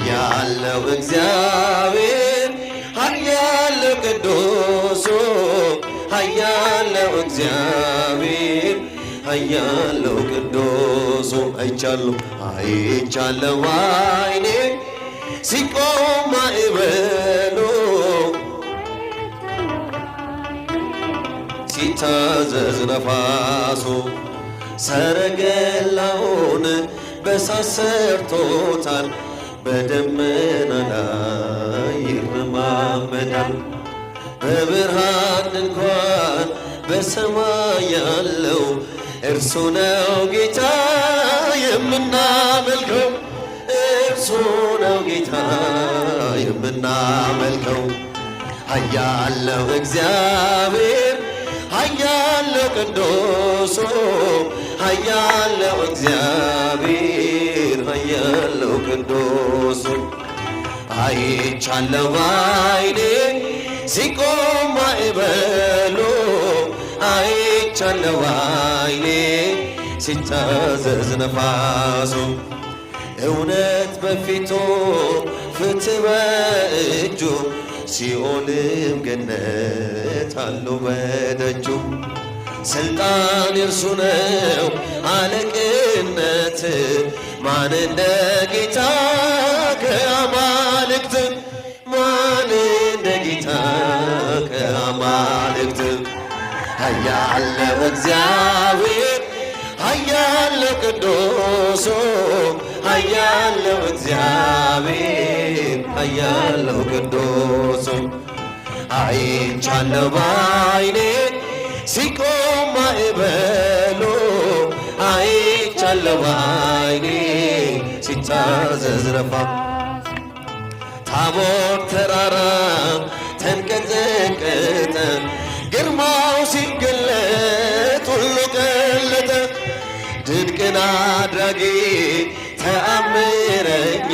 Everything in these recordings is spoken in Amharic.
ኃያለው እግዚአብሔር ኃያለው ቅዱሱ ኃያለው እግዚአብሔር ኃያለው ቅዱሱ አይቻለሁ አይኔ ሲቆም ማዕበሉ ሲታዘዝ ነፋሱ ሰረገላውን በእሳት ሰርቶታል በደመና ላይ ይረማመዳል በብርሃን እንኳን በሰማይ ያለው እርሱ ነው ጌታ የምናመልከው እርሱ ነው ጌታ የምናመልከው ኃያለው እግዚአብሔር ኃያለው ቅዱሱ ኃያለው እግዚአብሔር ኃያለው ቅዱሱ አይቻለሁ አይኔ ሲቆም ማዕበሉ አይቻለሁ አይኔ ሲታዘዝ ነፋሱ እውነት በፊቱ ፍትሕ በእጁ ሲኦልም ገነት አሉ በደጁ ስልጣን የእርሱ ነው አለቅነት ማን እንደ ጌታ ከአማልክት ማን እንደ ጌታ ከአማልክት ኃያለው እግዚአብሔር ኃያለው ቅዱሱ ኃያለው እግዚአብሔር ኃያለው ቅዱሱ አይቻለሁ ባይኔ ሲቆም ማዕበሉ አይቻለሁ ባይኔ ሲታዘዝ ነፋሱ ታቦር ተራራ ተንቀጠቀጠ ግርማው ሲገለጥ ሁሉ ቀለጠ ድንቅን አድራጊ ተአምረኛ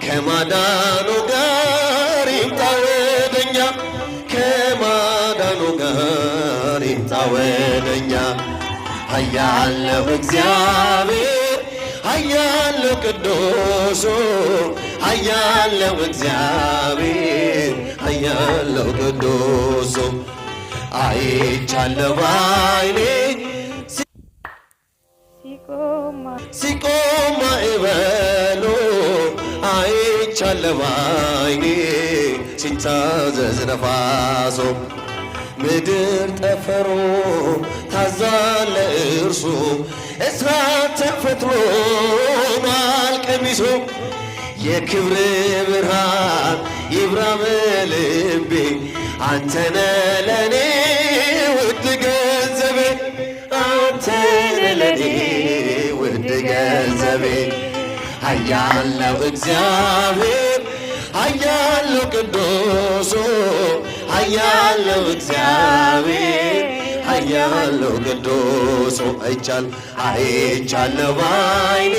ከማዳኑ ጋር ይምጣ ወደኛ ከማዳኑ ጋር ይምጣ ወደኛ ኃያለው እግዚአብሔር ኃያለው ቅዱሱ ኃያለው እግዚአብሔር ኃያለው ቅዱሱ አይቻለሁ አይኔ ሲቆም ማዕበሉ አይቻለሁ አይኔ ሲታዘዝ ነፋሱ ምድር ጠፈሩ ታዛለ እርሱ እሳት ተፈትሎናል ቀሚሱ የክብር ብርሃን ይብራ በልቤ አንተነ ለኔ ውድ ገንዘቤ አንተነ ለኔ ውድ ገንዘቤ ኃያለው እግዚአብሔር ኃያለው ቅዱሱ ኃያለው እግዚአብሔር ኃያለው ቅዱሱ አይቻለሁ አይኔ